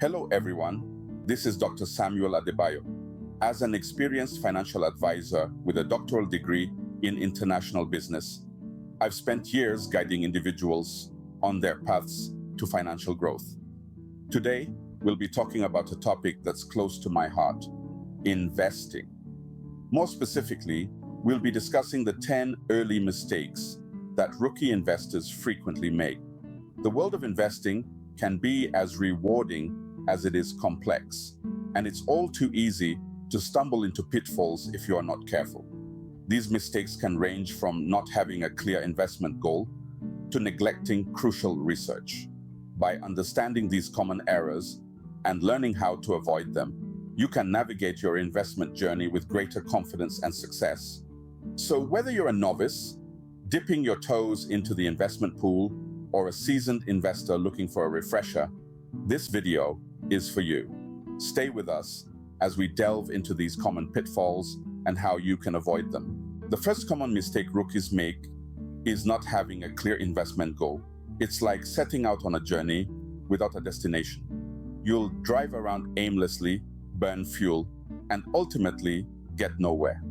Hello everyone, this is Dr. Samuel Adebayo. As an experienced financial advisor with a doctoral degree in international business, I've spent years guiding individuals on their paths to financial growth. Today, we'll be talking about a topic that's close to my heart: investing. More specifically, we'll be discussing the 10 early mistakes that rookie investors frequently make. The world of investing can be as rewarding as it is complex, and it's all too easy to stumble into pitfalls if you are not careful. These mistakes can range from not having a clear investment goal to neglecting crucial research. By understanding these common errors and learning how to avoid them, you can navigate your investment journey with greater confidence and success. So whether you're a novice, dipping your toes into the investment pool, or a seasoned investor looking for a refresher, this video is for you. Stay with us as we delve into these common pitfalls and how you can avoid them. The first common mistake rookies make is not having a clear investment goal. It's like setting out on a journey without a destination. You'll drive around aimlessly, burn fuel, and ultimately get nowhere.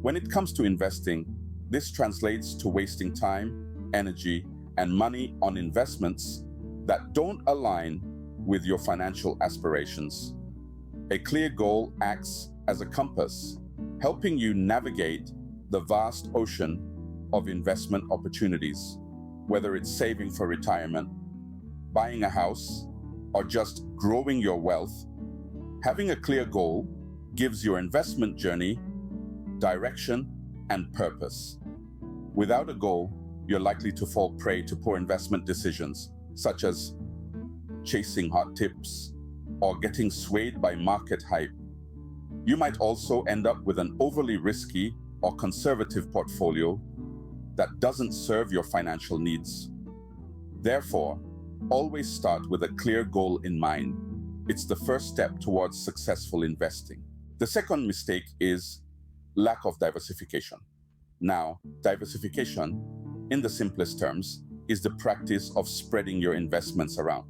When it comes to investing, this translates to wasting time, energy, and money on investments that don't align with your financial aspirations. A clear goal acts as a compass, helping you navigate the vast ocean of investment opportunities. Whether it's saving for retirement, buying a house, or just growing your wealth, having a clear goal gives your investment journey direction and purpose. Without a goal, you're likely to fall prey to poor investment decisions, such as chasing hot tips or getting swayed by market hype. You might also end up with an overly risky or conservative portfolio that doesn't serve your financial needs. Therefore, always start with a clear goal in mind. It's the first step towards successful investing. The second mistake is lack of diversification. Now, diversification, in the simplest terms, is the practice of spreading your investments around.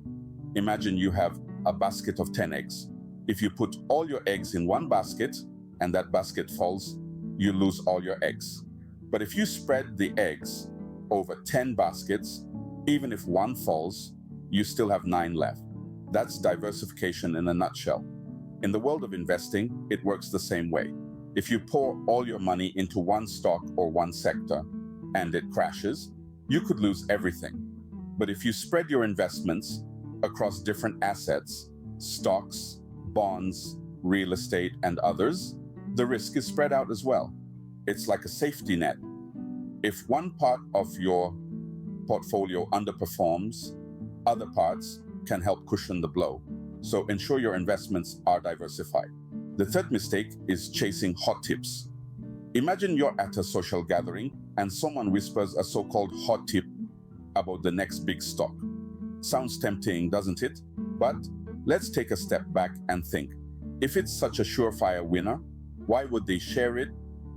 Imagine you have a basket of 10 eggs. If you put all your eggs in one basket and that basket falls, you lose all your eggs. But if you spread the eggs over 10 baskets, even if one falls, you still have 9 left. That's diversification in a nutshell. In the world of investing, it works the same way. If you pour all your money into one stock or one sector and it crashes, you could lose everything. But if you spread your investments across different assets, stocks, bonds, real estate, and others, the risk is spread out as well. It's like a safety net. If one part of your portfolio underperforms, other parts can help cushion the blow. So ensure your investments are diversified. The third mistake is chasing hot tips. Imagine you're at a social gathering and someone whispers a so-called hot tip about the next big stock. Sounds tempting, doesn't it? But let's take a step back and think. If it's such a surefire winner, why would they share it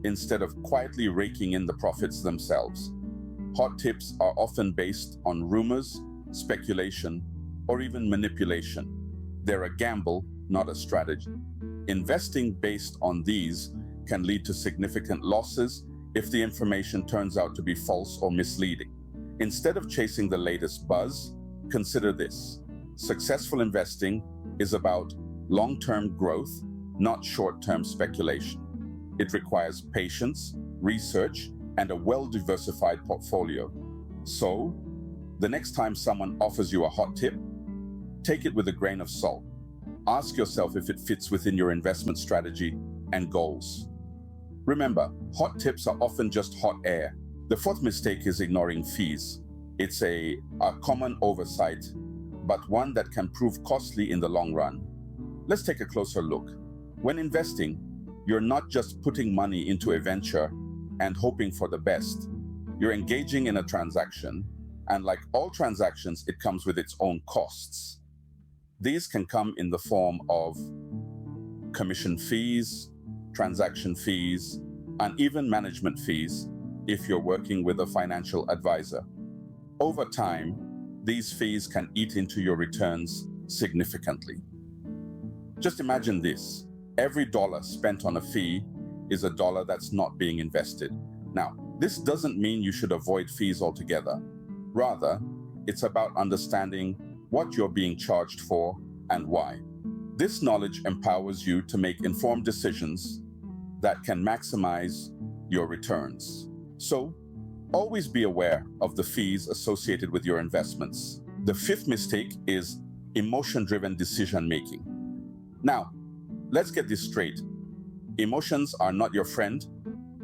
instead of quietly raking in the profits themselves? Hot tips are often based on rumors, speculation, or even manipulation. They're a gamble, not a strategy. Investing based on these can lead to significant losses if the information turns out to be false or misleading. Instead of chasing the latest buzz, consider this. Successful investing is about long-term growth, not short-term speculation. It requires patience, research, and a well-diversified portfolio. So, the next time someone offers you a hot tip, take it with a grain of salt. Ask yourself if it fits within your investment strategy and goals. Remember, hot tips are often just hot air. The fourth mistake is ignoring fees. It's a common oversight, but one that can prove costly in the long run. Let's take a closer look. When investing, you're not just putting money into a venture and hoping for the best. You're engaging in a transaction, and like all transactions, it comes with its own costs. These can come in the form of commission fees, transaction fees, and even management fees if you're working with a financial advisor. Over time, these fees can eat into your returns significantly. Just imagine this. Every dollar spent on a fee is a dollar that's not being invested. Now, this doesn't mean you should avoid fees altogether. Rather, it's about understanding what you're being charged for and why. This knowledge empowers you to make informed decisions that can maximize your returns. So, always be aware of the fees associated with your investments. The fifth mistake is emotion-driven decision-making. Now, let's get this straight. Emotions are not your friend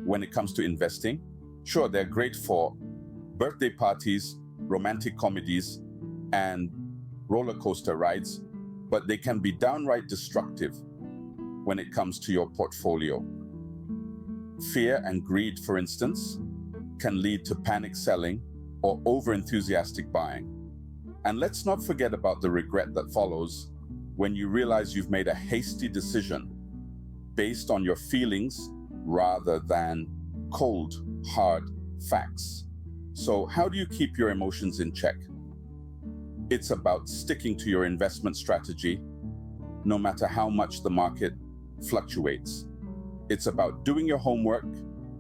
when it comes to investing. Sure, they're great for birthday parties, romantic comedies, and roller coaster rides, but they can be downright destructive when it comes to your portfolio. Fear and greed, for instance, can lead to panic selling or over-enthusiastic buying. And let's not forget about the regret that follows when you realize you've made a hasty decision based on your feelings rather than cold, hard facts. So how do you keep your emotions in check? It's about sticking to your investment strategy, no matter how much the market fluctuates. It's about doing your homework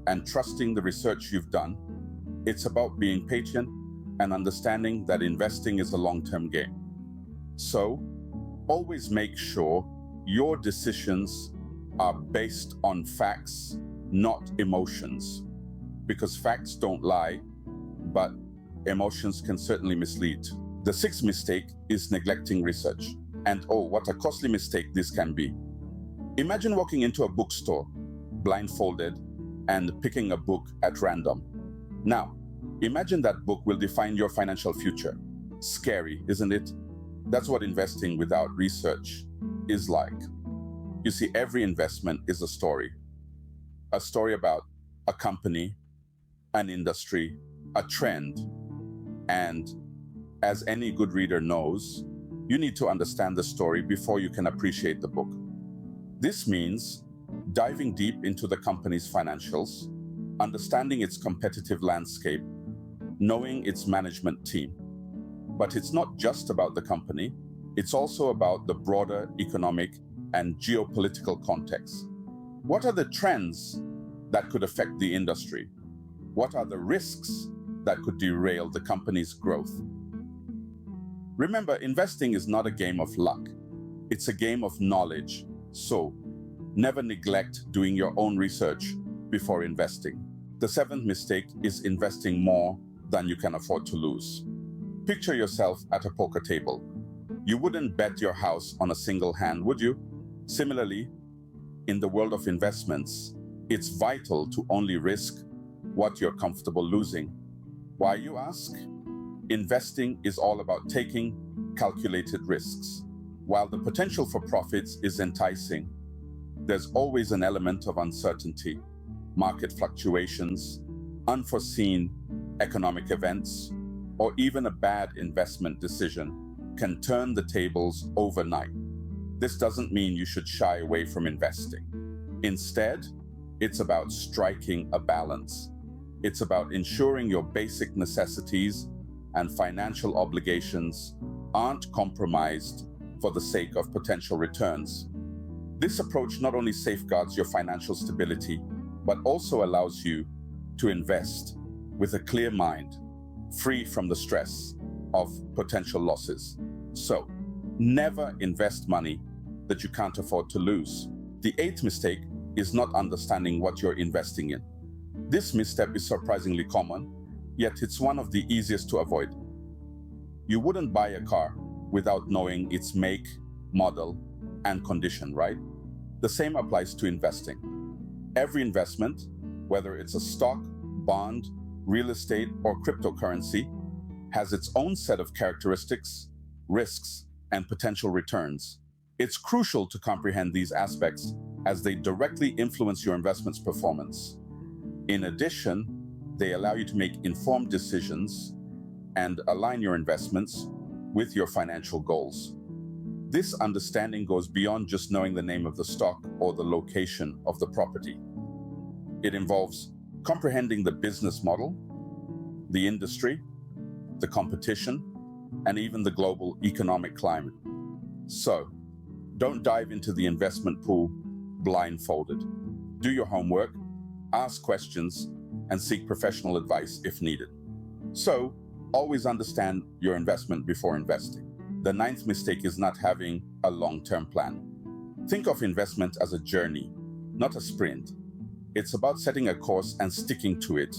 and trusting the research you've done. It's about being patient and understanding that investing is a long-term game. So, always make sure your decisions are based on facts, not emotions. Because facts don't lie, but emotions can certainly mislead. The sixth mistake is neglecting research. And oh, what a costly mistake this can be. Imagine walking into a bookstore, blindfolded, and picking a book at random. Now, imagine that book will define your financial future. Scary, isn't it? That's what investing without research is like. You see, every investment is a story about a company, an industry, a trend. And as any good reader knows, you need to understand the story before you can appreciate the book. This means diving deep into the company's financials, understanding its competitive landscape, knowing its management team. But it's not just about the company, it's also about the broader economic and geopolitical context. What are the trends that could affect the industry? What are the risks that could derail the company's growth? Remember, investing is not a game of luck. It's a game of knowledge. So, never neglect doing your own research before investing. The seventh mistake is investing more than you can afford to lose. Picture yourself at a poker table. You wouldn't bet your house on a single hand, would you? Similarly, in the world of investments, it's vital to only risk what you're comfortable losing. Why, you ask? Investing is all about taking calculated risks. While the potential for profits is enticing, there's always an element of uncertainty. Market fluctuations, unforeseen economic events, or even a bad investment decision can turn the tables overnight. This doesn't mean you should shy away from investing. Instead, it's about striking a balance. It's about ensuring your basic necessities and financial obligations aren't compromised for the sake of potential returns. This approach not only safeguards your financial stability, but also allows you to invest with a clear mind, free from the stress of potential losses. So, never invest money that you can't afford to lose. The eighth mistake is not understanding what you're investing in. This misstep is surprisingly common, yet it's one of the easiest to avoid. You wouldn't buy a car without knowing its make, model, and condition, right? The same applies to investing. Every investment, whether it's a stock, bond, real estate, or cryptocurrency, has its own set of characteristics, risks, and potential returns. It's crucial to comprehend these aspects as they directly influence your investment's performance. In addition, they allow you to make informed decisions and align your investments with your financial goals. This understanding goes beyond just knowing the name of the stock or the location of the property. It involves comprehending the business model, the industry, the competition, and even the global economic climate. So, Don't dive into the investment pool blindfolded. Do your homework, ask questions, and seek professional advice if needed. So, always understand your investment before investing. The ninth mistake is not having a long-term plan. Think of investment as a journey, not a sprint. It's about setting a course and sticking to it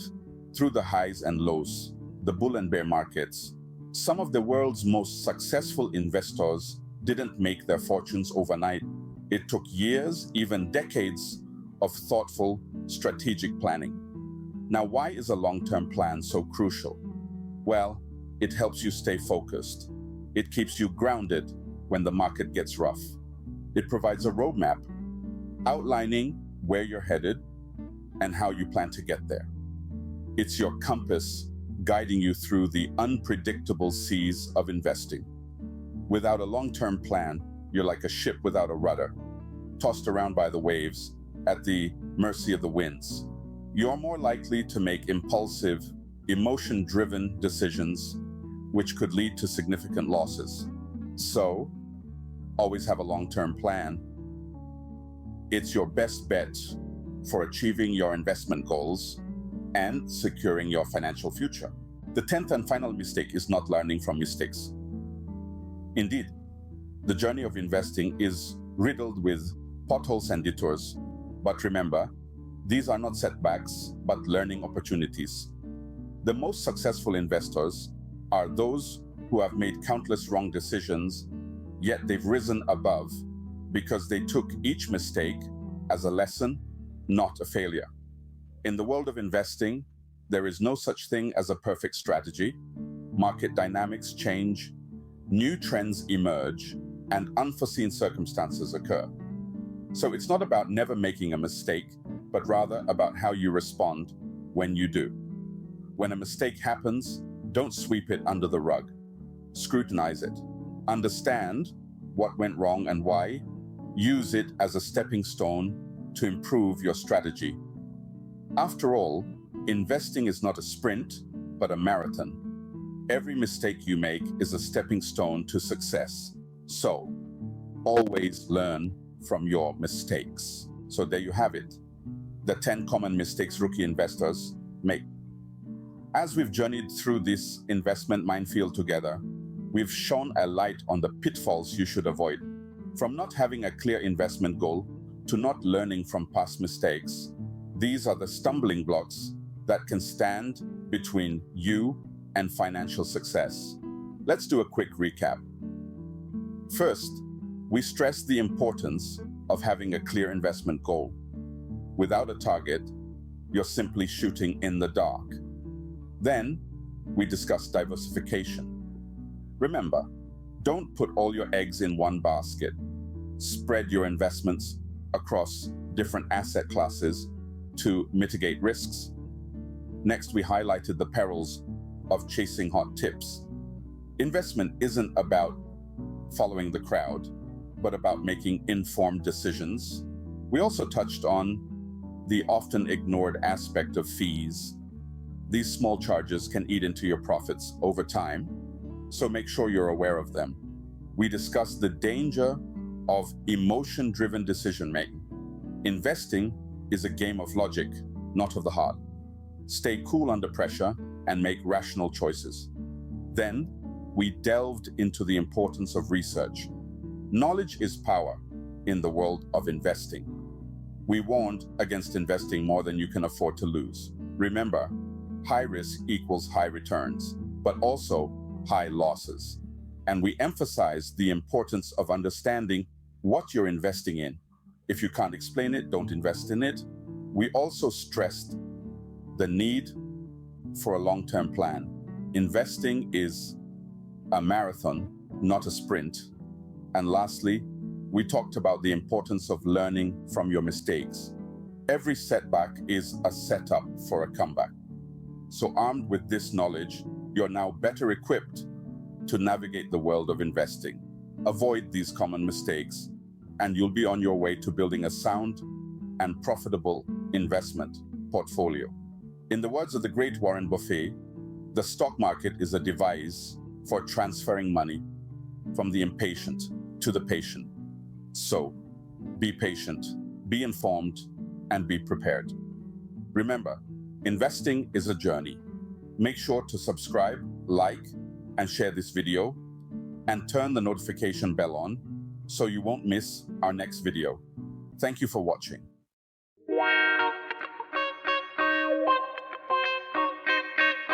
through the highs and lows, the bull and bear markets. Some of the world's most successful investors didn't make their fortunes overnight. It took years, even decades, of thoughtful, strategic planning. Now, why is a long-term plan so crucial? Well, it helps you stay focused. It keeps you grounded when the market gets rough. It provides a roadmap outlining where you're headed and how you plan to get there. It's your compass guiding you through the unpredictable seas of investing. Without a long-term plan, you're like a ship without a rudder, tossed around by the waves at the mercy of the winds. You're more likely to make impulsive, emotion-driven decisions, which could lead to significant losses. So, always have a long-term plan. It's your best bet for achieving your investment goals and securing your financial future. The 10th and final mistake is not learning from mistakes. Indeed, the journey of investing is riddled with potholes and detours. But remember, these are not setbacks, but learning opportunities. The most successful investors are those who have made countless wrong decisions, yet they've risen above because they took each mistake as a lesson, not a failure. In the world of investing, there is no such thing as a perfect strategy. Market dynamics change, new trends emerge, and unforeseen circumstances occur. So it's not about never making a mistake, but rather about how you respond when you do. When a mistake happens, don't sweep it under the rug. Scrutinize it. Understand what went wrong and why. Use it as a stepping stone to improve your strategy. After all, investing is not a sprint, but a marathon. Every mistake you make is a stepping stone to success. So, always learn from your mistakes. So there you have it, the 10 common mistakes rookie investors make. As we've journeyed through this investment minefield together, we've shone a light on the pitfalls you should avoid. From not having a clear investment goal to not learning from past mistakes, these are the stumbling blocks that can stand between you and financial success. Let's do a quick recap. First, we stress the importance of having a clear investment goal. Without a target, you're simply shooting in the dark. Then, we discuss diversification. Remember, don't put all your eggs in one basket. Spread your investments across different asset classes to mitigate risks. Next, we highlighted the perils of chasing hot tips. Investment isn't about following the crowd, but about making informed decisions. We also touched on the often ignored aspect of fees. These small charges can eat into your profits over time, so make sure you're aware of them. We discussed the danger of emotion-driven decision-making. Investing is a game of logic, not of the heart. Stay cool under pressure and make rational choices. Then, we delved into the importance of research. Knowledge is power in the world of investing. We warned against investing more than you can afford to lose. Remember, high risk equals high returns, but also high losses. And we emphasized the importance of understanding what you're investing in. If you can't explain it, don't invest in it. We also stressed the need for a long-term plan. Investing is a marathon, not a sprint. And lastly, we talked about the importance of learning from your mistakes. Every setback is a setup for a comeback. So armed with this knowledge, you're now better equipped to navigate the world of investing. Avoid these common mistakes, and you'll be on your way to building a sound and profitable investment portfolio. In the words of the great Warren Buffett, the stock market is a device for transferring money from the impatient to the patient. So, be patient, be informed, and be prepared. Remember, investing is a journey. Make sure to subscribe, like, and share this video, and turn the notification bell on so you won't miss our next video. Thank you for watching.